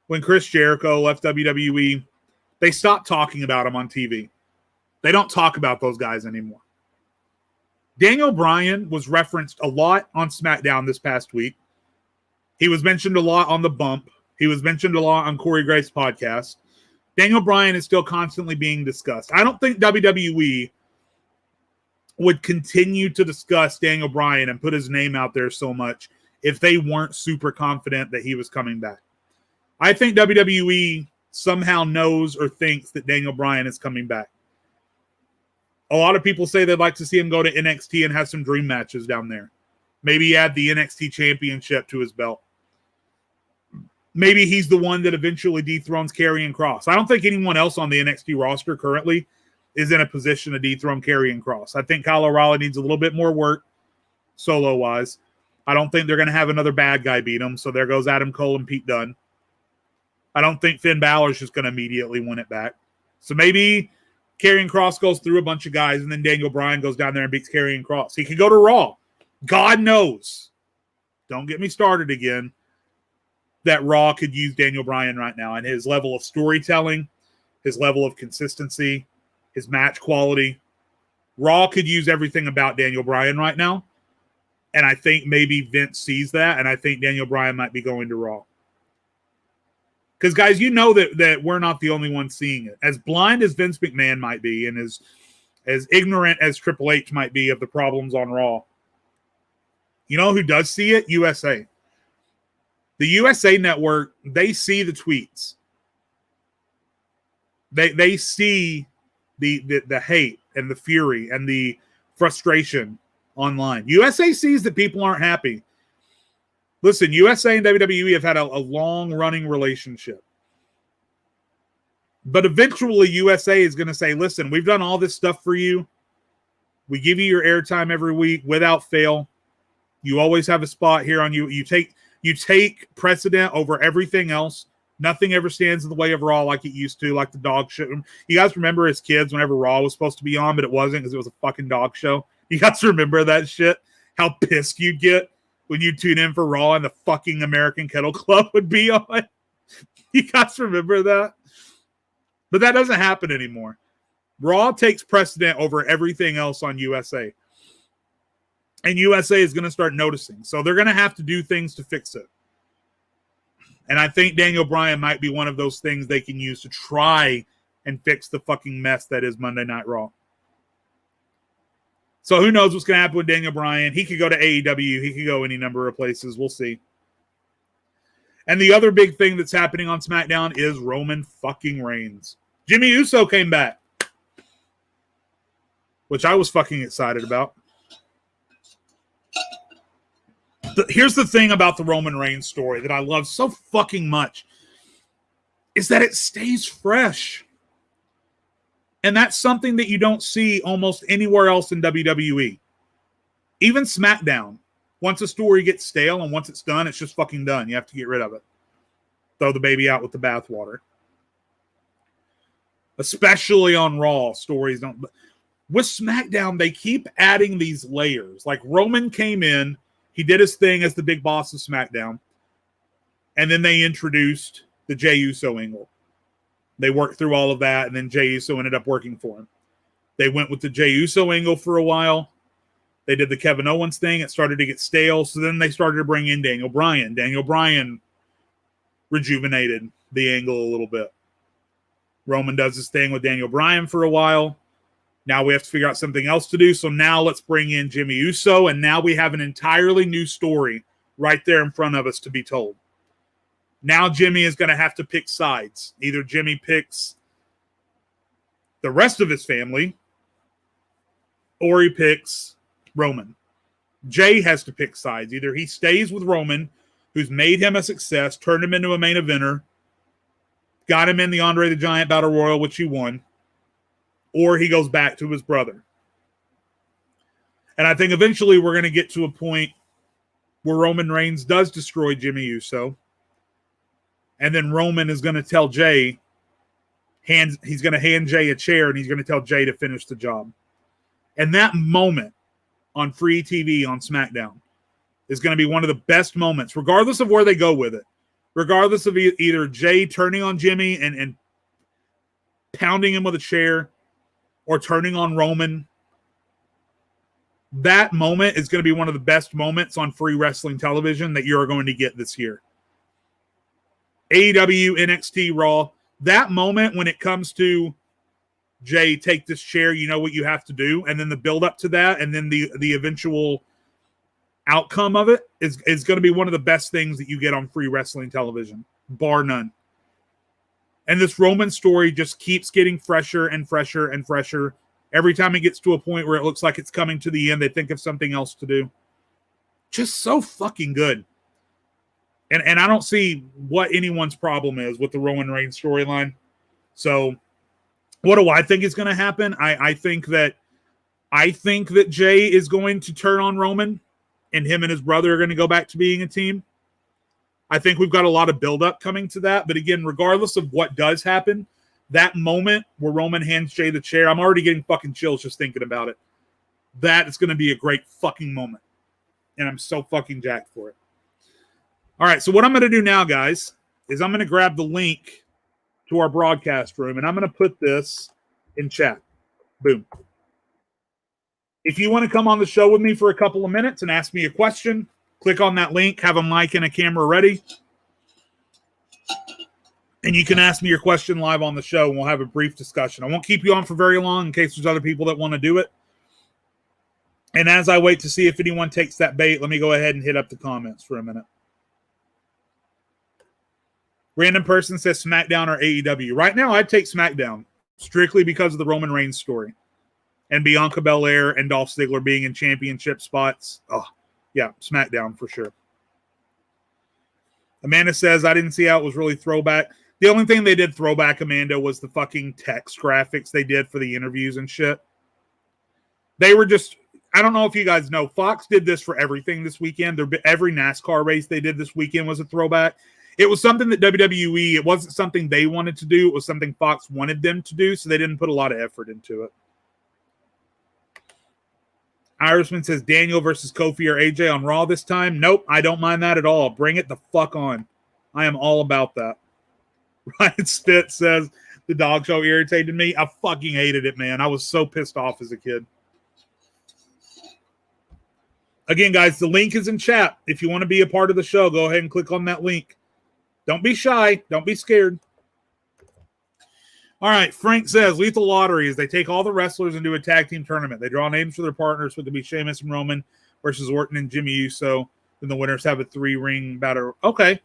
when Chris Jericho left WWE, they stopped talking about him on TV. They don't talk about those guys anymore. Daniel Bryan was referenced a lot on SmackDown this past week. He was mentioned a lot on The Bump. He was mentioned a lot on Corey Graves' podcast. Daniel Bryan is still constantly being discussed. I don't think WWE would continue to discuss Daniel Bryan and put his name out there so much if they weren't super confident that he was coming back. I think WWE somehow knows or thinks that Daniel Bryan is coming back. A lot of people say they'd like to see him go to NXT and have some dream matches down there. Maybe add the NXT championship to his belt. Maybe he's the one that eventually dethrones Karrion Kross. I don't think anyone else on the NXT roster currently is in a position to dethrone Karrion Kross. I think Kyle O'Reilly needs a little bit more work solo-wise. I don't think they're going to have another bad guy beat him, so there goes Adam Cole and Pete Dunne. I don't think Finn Balor's just going to immediately win it back. So maybe Karrion Kross goes through a bunch of guys, and then Daniel Bryan goes down there and beats Karrion Kross. He could go to Raw. God knows. Don't get me started again. That Raw could use Daniel Bryan right now, and his level of storytelling, his level of consistency, his match quality. Raw could use everything about Daniel Bryan right now. And I think maybe Vince sees that, and I think Daniel Bryan might be going to Raw. Because, guys, you know that we're not the only ones seeing it. As blind as Vince McMahon might be, and as ignorant as Triple H might be of the problems on Raw, you know who does see it? USA. The USA Network, they see the tweets. They see the hate and the fury and the frustration online. USA sees that people aren't happy. Listen, USA and WWE have had a long-running relationship. But eventually USA is going to say, listen, we've done all this stuff for you. We give you your airtime every week without fail. You always have a spot here on you. You take precedent over everything else. Nothing ever stands in the way of Raw like it used to, like the dog show. You guys remember as kids whenever Raw was supposed to be on, but it wasn't because it was a fucking dog show? You guys remember that shit? How pissed you'd get when you tune in for Raw and the fucking American Kettle Club would be on? You guys remember that? But that doesn't happen anymore. Raw takes precedent over everything else on USA. And USA is going to start noticing. So they're going to have to do things to fix it. And I think Daniel Bryan might be one of those things they can use to try and fix the fucking mess that is Monday Night Raw. So who knows what's going to happen with Daniel Bryan. He could go to AEW. He could go any number of places. We'll see. And the other big thing that's happening on SmackDown is Roman fucking Reigns. Jimmy Uso came back, which I was fucking excited about. Here's the thing about the Roman Reigns story that I love so fucking much is that it stays fresh. And that's something that you don't see almost anywhere else in WWE. Even SmackDown. Once a story gets stale and once it's done, it's just fucking done. You have to get rid of it. Throw the baby out with the bathwater. Especially on Raw, stories don't. With SmackDown, they keep adding these layers. Like Roman came in, he did his thing as the big boss of SmackDown, and then they introduced the Jey Uso angle. They worked through all of that, and then Jey Uso ended up working for him. They went with the Jey Uso angle for a while. They did the Kevin Owens thing. It started to get stale, so then they started to bring in Daniel Bryan. Daniel Bryan rejuvenated the angle a little bit. Roman does his thing with Daniel Bryan for a while. Now we have to figure out something else to do. So now let's bring in Jimmy Uso, and now we have an entirely new story right there in front of us to be told. Now Jimmy is going to have to pick sides. Either Jimmy picks the rest of his family, or he picks Roman. Jay has to pick sides. Either he stays with Roman, who's made him a success, turned him into a main eventer, got him in the Andre the Giant Battle Royal, which he won, or he goes back to his brother. And I think eventually we're going to get to a point where Roman Reigns does destroy Jimmy Uso, and then Roman is going to tell Jay, he's going to hand Jay a chair, and he's going to tell Jay to finish the job. And that moment on free TV on SmackDown is going to be one of the best moments, regardless of where they go with it. Regardless of either Jay turning on Jimmy and pounding him with a chair or turning on Roman, that moment is going to be one of the best moments on free wrestling television that you're going to get this year. AEW, NXT, Raw, that moment when it comes to Jay, take this chair, you know what you have to do, and then the build up to that, and then the eventual outcome of it is going to be one of the best things that you get on free wrestling television, bar none. And this Roman story just keeps getting fresher and fresher and fresher. Every time it gets to a point where it looks like it's coming to the end, they think of something else to do. Just so fucking good. And I don't see what anyone's problem is with the Roman Reigns storyline. So what do I think is going to happen? I think that Jay is going to turn on Roman, and him and his brother are going to go back to being a team. I think we've got a lot of buildup coming to that. But again, regardless of what does happen, that moment where Roman hands Jay the chair, I'm already getting fucking chills just thinking about it. That is going to be a great fucking moment. And I'm so fucking jacked for it. All right, so what I'm going to do now, guys, is I'm going to grab the link to our broadcast room, and I'm going to put this in chat. Boom. If you want to come on the show with me for a couple of minutes and ask me a question, click on that link, have a mic and a camera ready, and you can ask me your question live on the show, and we'll have a brief discussion. I won't keep you on for very long in case there's other people that want to do it. And as I wait to see if anyone takes that bait, let me go ahead and hit up the comments for a minute. Random person says SmackDown or AEW. Right now, I'd take SmackDown, strictly because of the Roman Reigns story. And Bianca Belair and Dolph Ziggler being in championship spots. Oh, yeah, SmackDown for sure. Amanda says, I didn't see how it was really throwback. The only thing they did throwback, Amanda, was the fucking text graphics they did for the interviews and shit. They were just, I don't know if you guys know, Fox did this for everything this weekend. Every NASCAR race they did this weekend was a throwback. It was something that WWE, it wasn't something they wanted to do. It was something Fox wanted them to do, so they didn't put a lot of effort into it. Irishman says Daniel versus Kofi or AJ on Raw this time. Nope, I don't mind that at all. Bring it the fuck on. I am all about that. Ryan Spit says the dog show irritated me. I fucking hated it, man. I was so pissed off as a kid. Again, guys, the link is in chat. If you want to be a part of the show, go ahead and click on that link. Don't be shy. Don't be scared. All right, Frank says, Lethal Lottery is they take all the wrestlers and do a tag team tournament. They draw names for their partners, so it could be Sheamus and Roman versus Orton and Jimmy Uso. Then the winners have a 3-ring battle. Okay.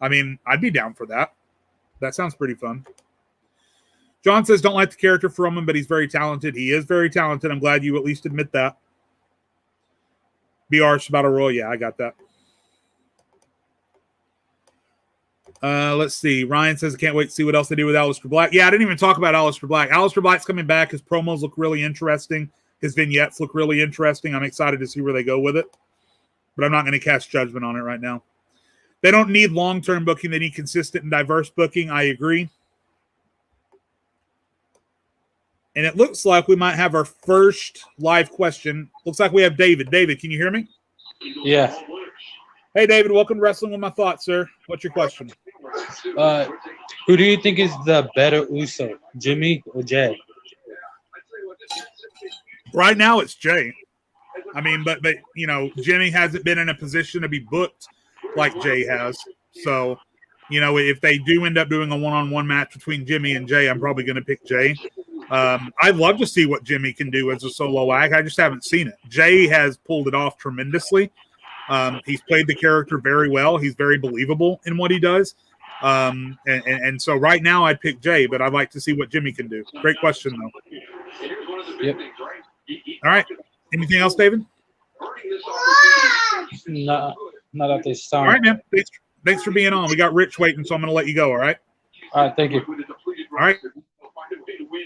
I mean, I'd be down for that. That sounds pretty fun. John says, don't like the character for Roman, but he's very talented. He is very talented. I'm glad you at least admit that. Be arched about a roll. Yeah, I got that. Let's see. Ryan says, I can't wait to see what else they do with Aleister Black. Yeah, I didn't even talk about Aleister Black. Aleister Black's coming back. His promos look really interesting. His vignettes look really interesting. I'm excited to see where they go with it. but I'm not going to cast judgment on it right now. They don't need long-term booking. They need consistent and diverse booking. I agree. And it looks like we might have our first live question. Looks like we have David. David, can you hear me? Yeah. Hey, David, welcome to Wrestling With My Thoughts, sir. What's your question? Who do you think is the better Uso, Jimmy or Jay? Right now, it's Jay. I mean, but you know, Jimmy hasn't been in a position to be booked like Jay has. So, you know, if they do end up doing a one-on-one match between Jimmy and Jay, I'm probably going to pick Jay. I'd love to see what Jimmy can do as a solo act. I just haven't seen it. Jay has pulled it off tremendously. He's played the character very well. He's very believable in what he does. And so right now I'd pick Jay, but I'd like to see what Jimmy can do. Great question, though. Yep. All right. Anything else, David? No, not at this time. All right, man. Thanks for being on. We got Rich waiting, so I'm going to let you go, all right? All right, thank you. All right.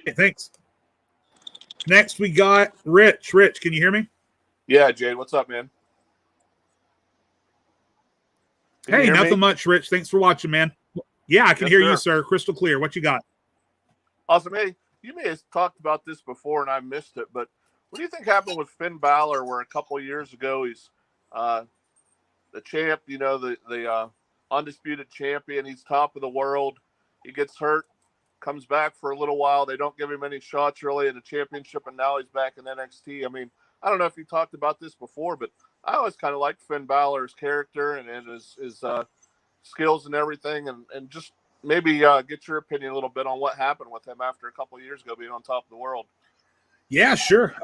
Okay, thanks. Next, we got Rich. Rich, can you hear me? Yeah, Jade, what's up, man? Hey, nothing much, Rich. Thanks for watching, man. Yeah, I can hear you, sir. Crystal clear. What you got? Awesome. Hey, you may have talked about this before and I missed it, but what do you think happened with Finn Balor where a couple of years ago he's the champ, you know, the undisputed champion. He's top of the world. He gets hurt, comes back for a little while. They don't give him any shots really at a championship, and now he's back in NXT. I mean, I don't know if you talked about this before, but I always kind of liked Finn Balor's character and his skills and everything, and just maybe get your opinion a little bit on what happened with him after a couple of years ago being on top of the world. Yeah, sure.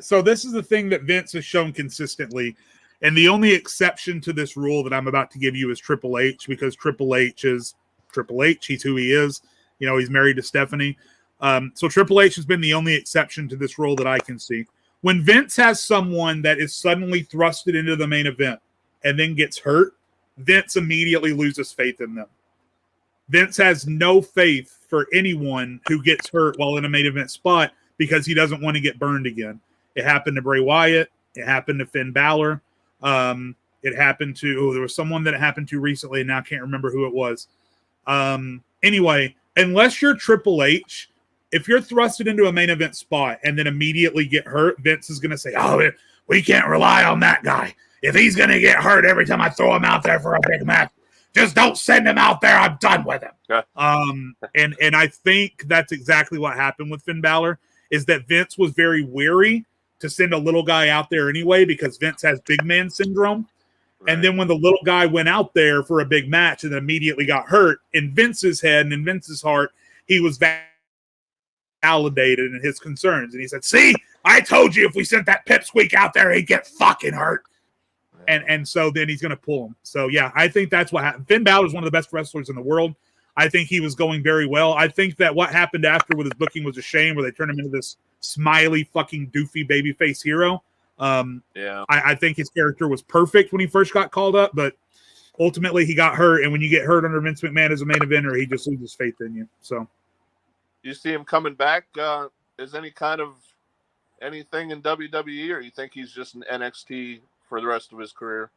So this is the thing that Vince has shown consistently, and the only exception to this rule that I'm about to give you is Triple H, because Triple H is Triple H. He's who he is. You know, he's married to Stephanie. So Triple H has been the only exception to this rule that I can see. When Vince has someone that is suddenly thrusted into the main event and then gets hurt, Vince immediately loses faith in them. Vince has no faith for anyone who gets hurt while in a main event spot because he doesn't want to get burned again. It happened to Bray Wyatt. It happened to Finn Balor. It happened to, there was someone that it happened to recently, and now I can't remember who it was. Anyway, unless you're Triple H, if you're thrusted into a main event spot and then immediately get hurt, Vince is going to say, oh, we can't rely on that guy. If he's going to get hurt every time I throw him out there for a big match, just don't send him out there. I'm done with him. Okay. And I think that's exactly what happened with Finn Balor, is that Vince was very wary to send a little guy out there anyway because Vince has big man syndrome. Right. And then when the little guy went out there for a big match and then immediately got hurt, in Vince's head and in Vince's heart, he was validated in his concerns. And he said, see, I told you if we sent that pipsqueak out there, he'd get fucking hurt. And so then he's going to pull him. So, yeah, I think that's what happened. Finn Balor is one of the best wrestlers in the world. I think he was going very well. I think that what happened after with his booking was a shame, where they turned him into this smiley fucking doofy babyface hero. I think his character was perfect when he first got called up, but ultimately he got hurt. And when you get hurt under Vince McMahon as a main eventer, he just loses faith in you. So you see him coming back as any kind of anything in WWE, or you think he's just an NXT for the rest of his career?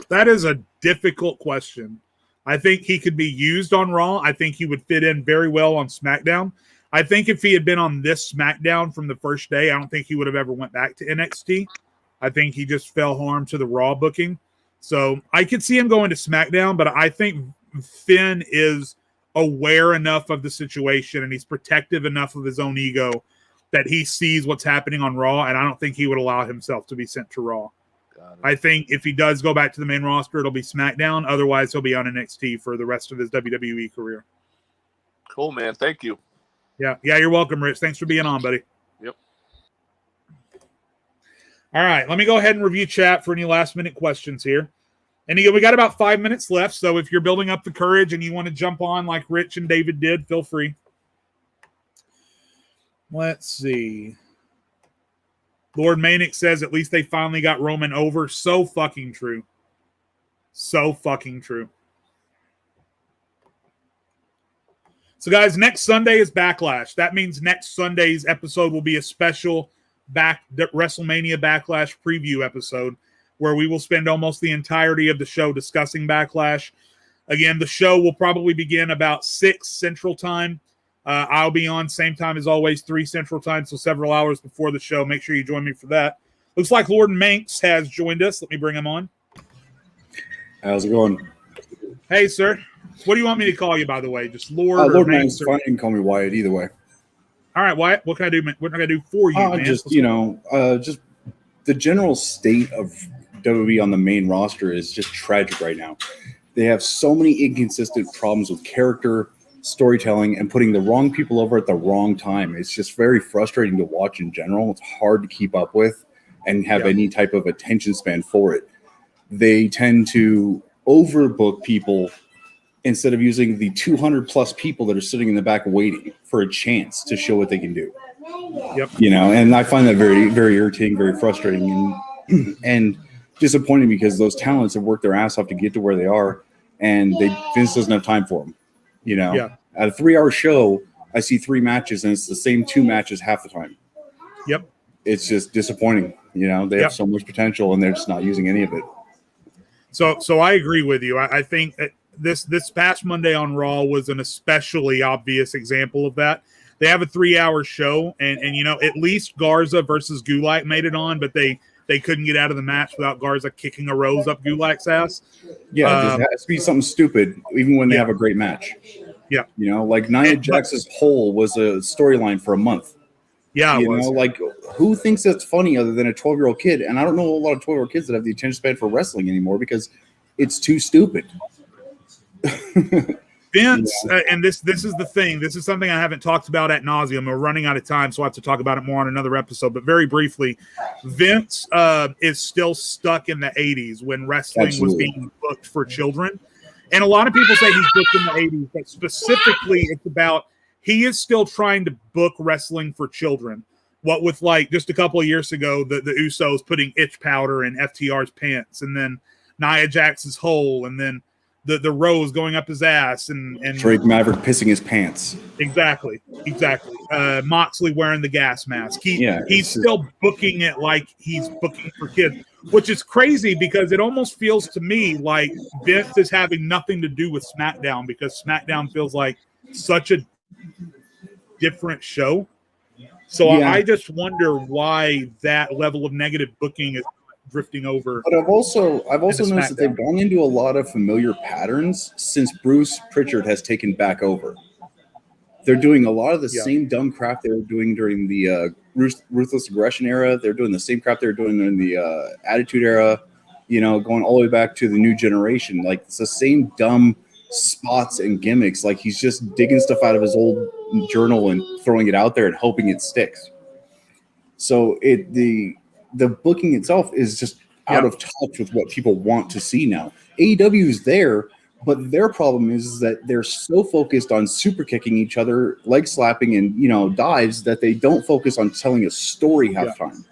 That is a difficult question. I think he could be used on Raw. I think he would fit in very well on SmackDown. I think if he had been on this SmackDown from the first day, I don't think he would have ever went back to NXT. I think he just fell harm to the Raw booking. So I could see him going to SmackDown, but I think Finn is aware enough of the situation and he's protective enough of his own ego that he sees what's happening on Raw, and I don't think he would allow himself to be sent to Raw. I think if he does go back to the main roster, it'll be SmackDown. Otherwise, he'll be on NXT for the rest of his WWE career. Cool, man. Thank you. Yeah, you're welcome, Rich. Thanks for being on, buddy. Yep. All right, let me go ahead and review chat for any last-minute questions here. And we got about 5 minutes left, so if you're building up the courage and you want to jump on like Rich and David did, feel free. Let's see. Lord Manic says, at least they finally got Roman over. So fucking true. So fucking true. So, guys, next Sunday is Backlash. That means next Sunday's episode will be a special WrestleMania Backlash preview episode, where we will spend almost the entirety of the show discussing Backlash. Again, the show will probably begin about 6 Central Time. I'll be on same time as always, 3 Central Time, so several hours before the show. Make sure you join me for that. Looks like Lord Manx has joined us. Let me bring him on. How's it going? Hey, sir. What do you want me to call you, by the way? Just Lord or Lord Manx? Manx. Fine, you can call me Wyatt either way. All right, Wyatt. What can I do? What can I do for you, man? Just just the general state of WWE on the main roster is just tragic right now. They have so many inconsistent problems with character, storytelling, and putting the wrong people over at the wrong time. It's just very frustrating to watch in general. It's hard to keep up with and have any type of attention span for it. They tend to overbook people instead of using the 200 plus people that are sitting in the back waiting for a chance to show what they can do. Yep. And I find that very, very irritating, very frustrating, and disappointing, because those talents have worked their ass off to get to where they are, and Vince doesn't have time for them. At a 3-hour show, I see 3 matches, and it's the same 2 matches half the time. Yep. It's just disappointing. They have so much potential, and they're just not using any of it. So I agree with you. I think this past Monday on Raw was an especially obvious example of that. They have a 3-hour show, and at least Garza versus Gulak made it on, but they couldn't get out of the match without Garza kicking a rose up Gulak's ass. Yeah, it has to be something stupid, even when they have a great match. Yeah. Like Nia Jax's hole was a storyline for a month. Yeah, it was. Like, who thinks that's funny other than a 12-year-old kid? And I don't know a lot of 12-year-old kids that have the attention span for wrestling anymore, because it's too stupid. Vince, and this is the thing. This is something I haven't talked about ad nauseum. We're running out of time, so I have to talk about it more on another episode. But very briefly, Vince is still stuck in the 80s when wrestling was being booked for children. And a lot of people say he's booked in the 80s, but specifically it's about he is still trying to book wrestling for children. What with, like, just a couple of years ago, the Usos putting itch powder in FTR's pants, and then Nia Jax's hole, and then the rose going up his ass, and Drake Maverick pissing his pants. Exactly. Moxley wearing the gas mask. He's still booking it like he's booking for kids, which is crazy, because it almost feels to me like Vince is having nothing to do with SmackDown, because SmackDown feels like such a different show. So I just wonder why that level of negative booking is drifting over. But I've also noticed that they've gone into a lot of familiar patterns since Bruce Pritchard has taken back over. They're doing a lot of the same dumb crap they were doing during the Ruthless Aggression era. They're doing the same crap they were doing in the Attitude era, going all the way back to the New Generation. Like, it's the same dumb spots and gimmicks. Like, he's just digging stuff out of his old journal and throwing it out there and hoping it sticks. So the booking itself is just out of touch with what people want to see now. AEW is there, but their problem is that they're so focused on super kicking each other, leg slapping, and dives, that they don't focus on telling a story half time.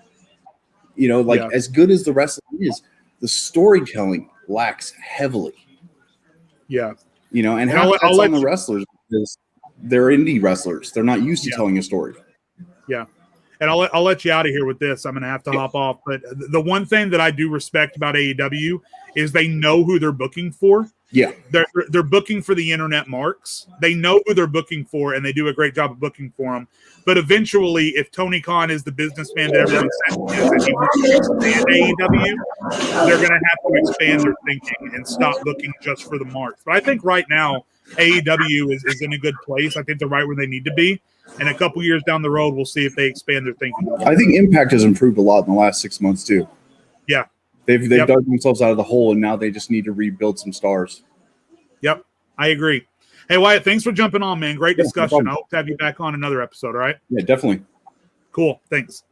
As good as the wrestling is, the storytelling lacks heavily. Yeah. And how that's on the wrestlers, because they're indie wrestlers. They're not used to telling a story. Yeah. And I'll let you out of here with this. I'm going to have to hop off. But the one thing that I do respect about AEW is they know who they're booking for. Yeah. They're booking for the internet marks. They know who they're booking for, and they do a great job of booking for them. But eventually, if Tony Khan is the businessman that everyone says he is, and he wants to expand AEW, they're going to have to expand their thinking and stop looking just for the marks. But I think right now, AEW is in a good place. I think they're right where they need to be. And a couple years down the road, we'll see if they expand their thinking. I think Impact has improved a lot in the last 6 months too. Yeah, they've dug themselves out of the hole, and now they just need to rebuild some stars. Yep, I agree. Hey, Wyatt, thanks for jumping on, man. Great discussion. No I hope to have you back on another episode. All right. Yeah, definitely. Cool. Thanks.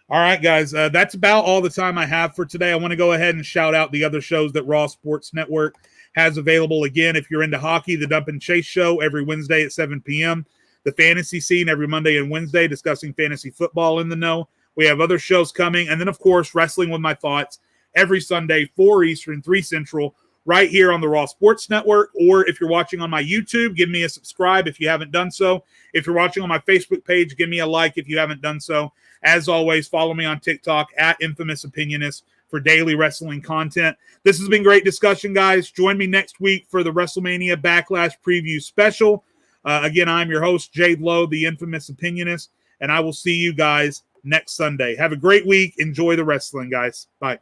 All right, guys. That's about all the time I have for today. I want to go ahead and shout out the other shows that Raw Sports Network has available. Again, if you're into hockey, the Dump and Chase Show every Wednesday at 7 p.m. The Fantasy Scene every Monday and Wednesday, discussing fantasy football in the know. We have other shows coming. And then, of course, Wrestling with My Thoughts every Sunday, 4 Eastern, 3 Central, right here on the Raw Sports Network. Or if you're watching on my YouTube, give me a subscribe if you haven't done so. If you're watching on my Facebook page, give me a like if you haven't done so. As always, follow me on TikTok at Infamous Opinionist for daily wrestling content. This has been great discussion, guys. Join me next week for the WrestleMania Backlash preview special. Again, I'm your host, Jade Lowe, the Infamous Opinionist, and I will see you guys next Sunday. Have a great week. Enjoy the wrestling, guys. Bye.